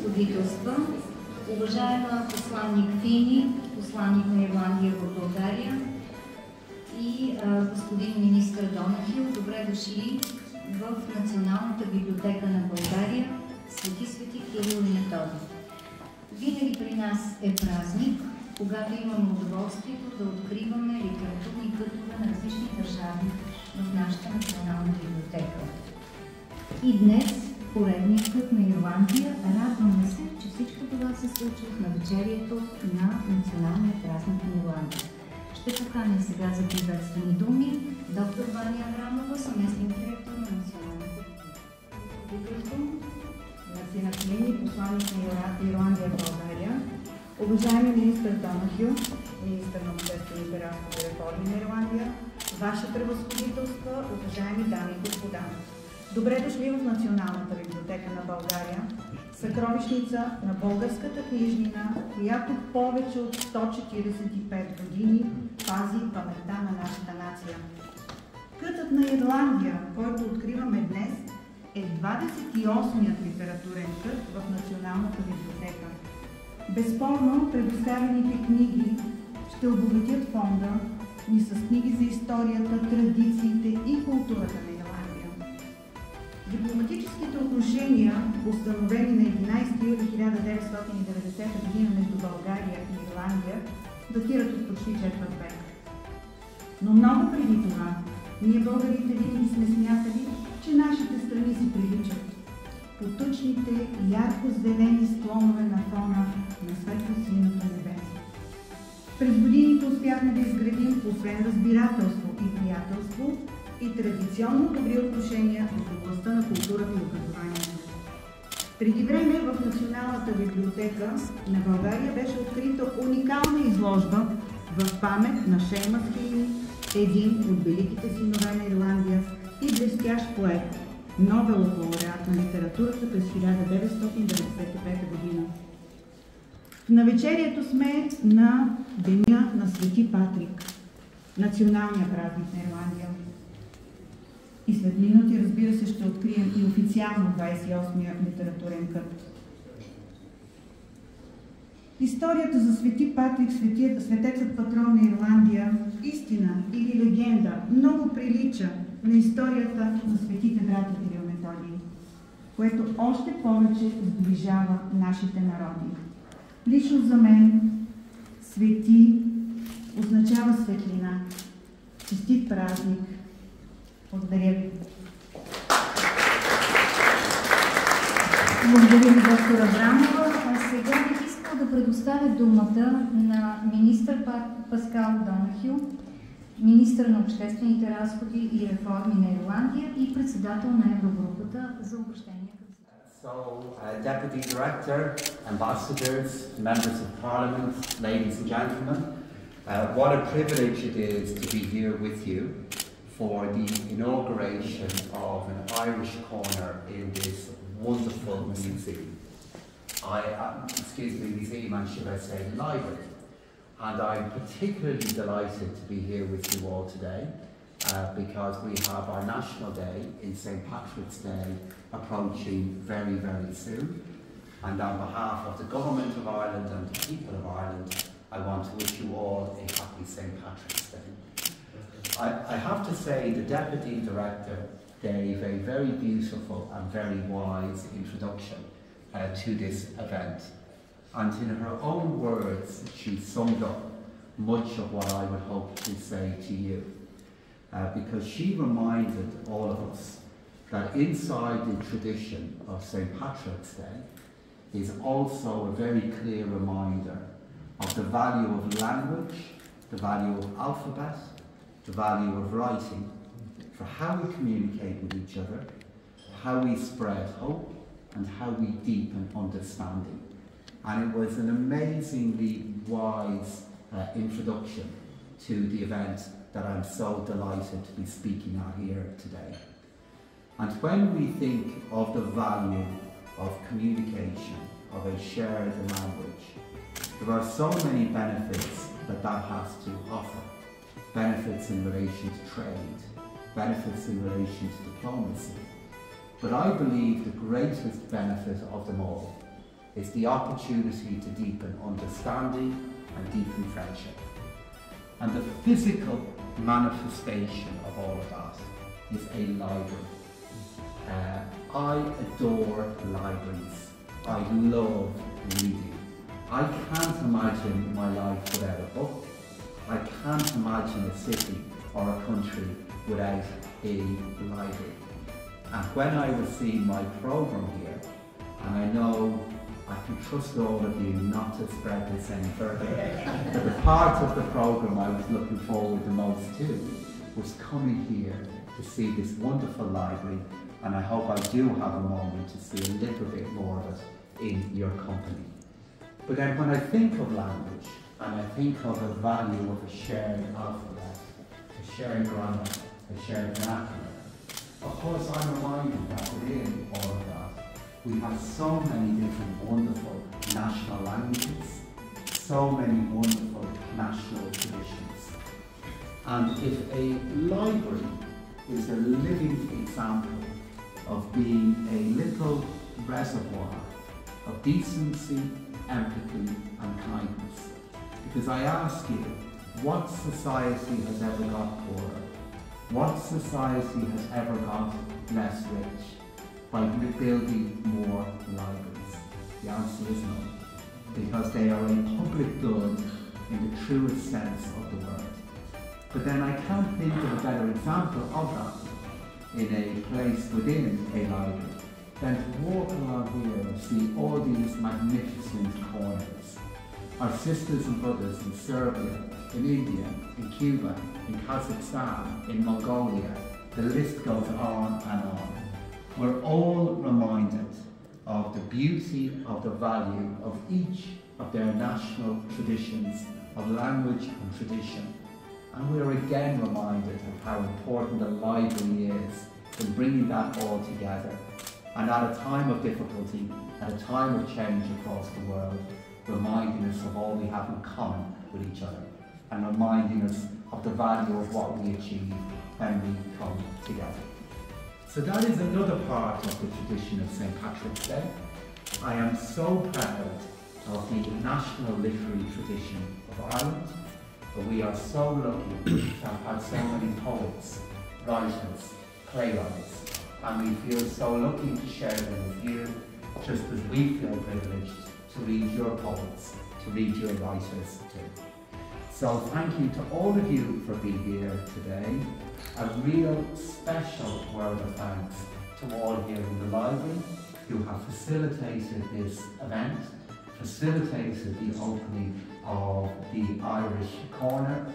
превъзходителства, уважаема посланник Фини, посланник на Ирландия в България и господин министър Донахил, добре дошли в Националната библиотека на България Свети Кирил и Методий. Винаги при нас е празник, когато имаме удоволствието да откриваме литературни кътове на различни държави в нашата Национална библиотека. И днес поредният път на Ирландия. Радваме се, че всичко това се случва в навечерието на националния празник на Ирландия. Ще поканя сега за приветствени думи доктор Ваня Аврамова, съместник директор на Националната библиотека, Марсина Клини, посланник на Ирландия в България, уважаеми министър Донахил, министър на обществените разходи и реформи на Ирландия, Ваше превъзходителство, уважаеми дами и господа. Добре дошли в Националната библиотека на България, съкровищница на българската книжнина, която повече от 145 години пази паметта на нашата нация. Кътът на Ирландия, който откриваме днес, е 28-ят литературен кът в Националната библиотека. Безспорно, предоставените книги ще обогатят фонда ни с книги за историята, традициите и културата на Ирландия. Дипломатическите отношения, установени на 11 юли 1990 г. между България и Ирландия, датират от почти четвърт век. Но много преди това, ние българите винаги сме смятали, че нашите страни си приличат по тъчните, ярко-зелени склонове на фона на светло-синото небе. През годините успяхме да изградим, освен разбирателство и приятелство, и традиционно добри отношения в областта на културата и образованието. Преди време в Националната библиотека на България беше открита уникална изложба в памет на Шеймас Хейни, един от великите синове на Ирландия и блестящ поет, Нобелов лауреат на литературата през 1995 година. В навечерието сме на Деня на Свети Патрик, националния празник на Ирландия. И след минути, разбира се, ще открием и официално 28-я литературен кът. Историята за Свети Патрик, светецът патрон на Ирландия, истина или легенда, много прилича на историята на светите братя Кирил и Методий, което още повече сближава нашите народи. Лично за мен свети означава светлина. Честит празник! Благодаря ви! Благодаря ви, доктор Аврамова. Сега бих искал да предоставя думата на министър Паскал Донахил, министър на обществените разходи и реформи на Ирландия и председател на Еврогрупата, за обръщение към So, Deputy Director, Ambassadors, Members of Parliament, ladies and gentlemen, what a privilege it is to be here with you for the inauguration of an Irish corner in this wonderful museum. Museum, and should I say library. And I'm particularly delighted to be here with you all today because we have our National Day in St. Patrick's Day approaching very, very soon. And on behalf of the Government of Ireland and the people of Ireland, I want to wish you all a happy St. Patrick's Day. I have to say the Deputy Director gave a very beautiful and very wise introduction to this event. And in her own words, she summed up much of what I would hope to say to you. Because she reminded all of us that inside the tradition of St. Patrick's Day is also a very clear reminder of the value of language, the value of alphabet, the value of writing, for how we communicate with each other, how we spread hope, and how we deepen understanding. And it was an amazingly wise introduction to the event that I'm so delighted to be speaking at here today. And when we think of the value of communication, of a shared language, there are so many benefits that has to offer. Benefits in relation to trade, benefits in relation to diplomacy. But I believe the greatest benefit of them all is the opportunity to deepen understanding and deepen friendship. And the physical manifestation of all of that is a library. I adore libraries. I love reading. I can't imagine my life without a book. I can't imagine a city or a country without a library. And when I was seeing my program here, and I know I can trust all of you not to spread this any further, but the part of the program I was looking forward the most to was coming here to see this wonderful library, and I hope I do have a moment to see a little bit more of it in your company. But then when I think of language, and I think of the value of a shared alphabet, a shared grammar, a shared vernacular, of course I'm reminded that within all of that, we have so many different wonderful national languages, so many wonderful national traditions. And if a library is a living example of being a little reservoir of decency, empathy and kindness, because I ask you, what society has ever got poorer? What society has ever got less rich by building more libraries? The answer is no, because they are a public good in the truest sense of the word. But then I can't think of a better example of that in a place within a library than to walk along here and see all these magnificent corners. Our sisters and brothers in Serbia, in India, in Cuba, in Kazakhstan, in Mongolia, the list goes on and on. We're all reminded of the beauty of the value of each of their national traditions of language and tradition. And we're again reminded of how important the library is in bringing that all together. And at a time of difficulty, at a time of change across the world, reminding us of all we have in common with each other, and reminding us of the value of what we achieve when we come together. So that is another part of the tradition of St. Patrick's Day. I am so proud of the national literary tradition of Ireland, but we are so lucky to have had so many poets, writers, playwrights, and we feel so lucky to share them with you, just as we feel privileged to read your poets, to read your writers too. So thank you to all of you for being here today. A real special word of thanks to all here in the library who have facilitated this event, facilitated the opening of the Irish Corner.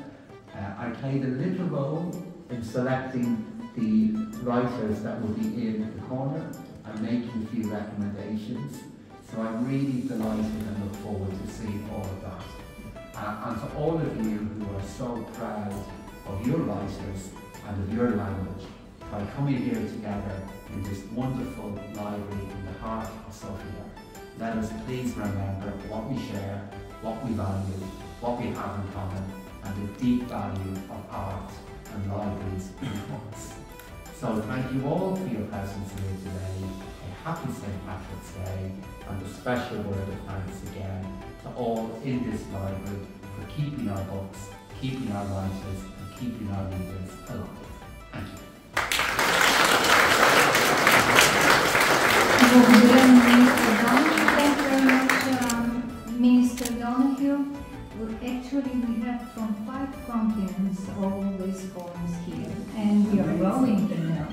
I played a little role in selecting the writers that will be in the corner and making a few recommendations. So I'm really delighted and look forward to seeing all of that. And to all of you who are so proud of your writers and of your language, by coming here together in this wonderful library in the heart of Sofia, let us please remember what we share, what we value, what we have in common, and the deep value of art and libraries in books. So thank you all for your presence here today. A happy St. Patrick's Day, and a special word of thanks again to all in this library for keeping our books, keeping our writers, and keeping our readers alive. Thank you. Thank you very much, Minister Donoghue. Actually, we have from 5 continents all these corners here, and we are growing to know.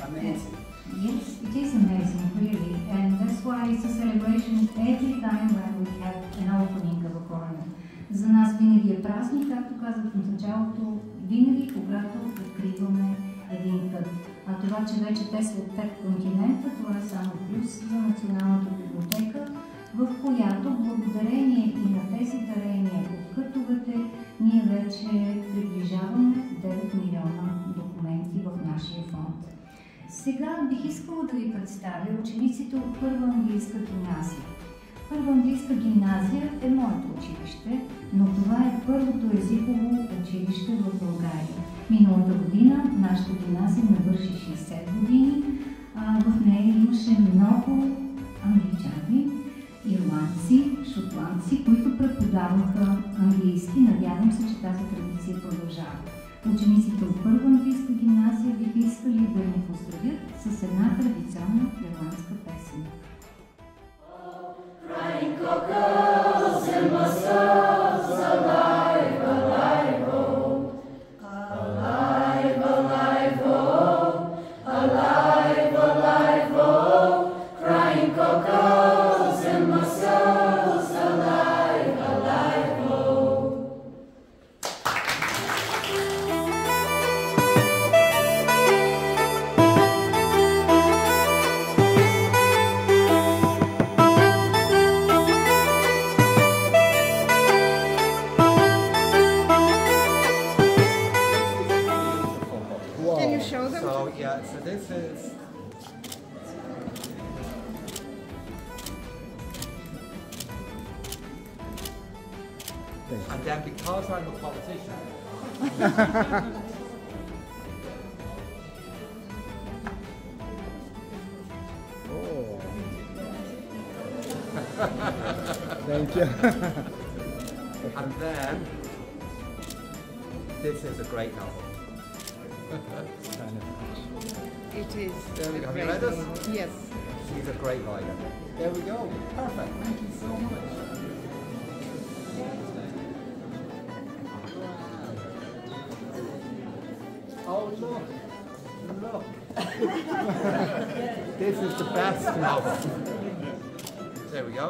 Amazing. Yes, it is amazing, really, and that's why it's a celebration every time when we have an opening of a corner. За нас винаги е празник, както казах в началото, винаги когато откриваме един път. А това, че вече те са от 5 континента, това е само плюс за Националната библиотека, в която благодарение и на тези дарения от кътовете, ние вече приближаваме 9 милиона документи в нашия фонд. Сега бих искала да ви представя учениците от Първа английска гимназия. Първа английска гимназия е моето училище, но това е първото езиково училище в България. Миналата година нашата гимназия навърши 60 години. В нея имаше много англичани, ирландци, си, които преподаваха английски. Надявам се, че тази традиция продължава. Учениците от първа английска гимназия биха искали да ни поздравят с една традиционна ирландска песен. Crying cockles and mussels, alive, alive, oh. Alive, alive, oh. Alive, alive, oh. Crying cockles and mussels, alive, alive, oh. Can you show them? So yeah, so this is. And then because I'm a politician. Oh. Thank you. And then this is a great novel. It is. There we go. Have you read this? Yes. She's a great writer. There we go. Perfect. Thank you so much. Oh, look. Look. This is the best novel. There we go.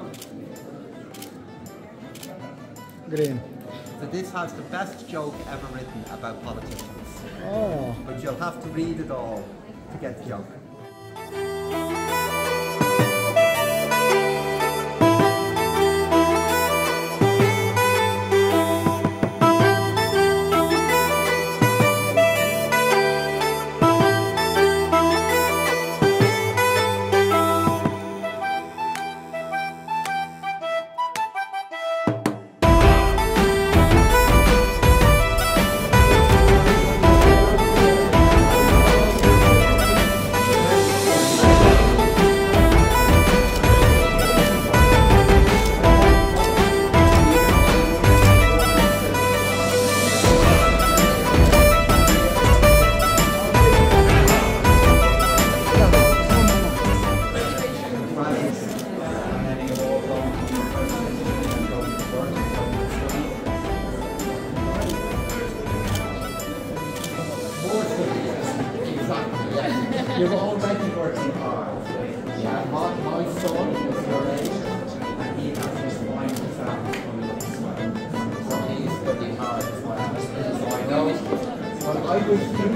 Green. So this has the best joke ever written about politicians. Oh. But you'll have to read it all to get the joke. You've already working hard. Yeah, my son is your age, and he has his final exams coming up as well. So he's studying hard as well. So I know, but I wish you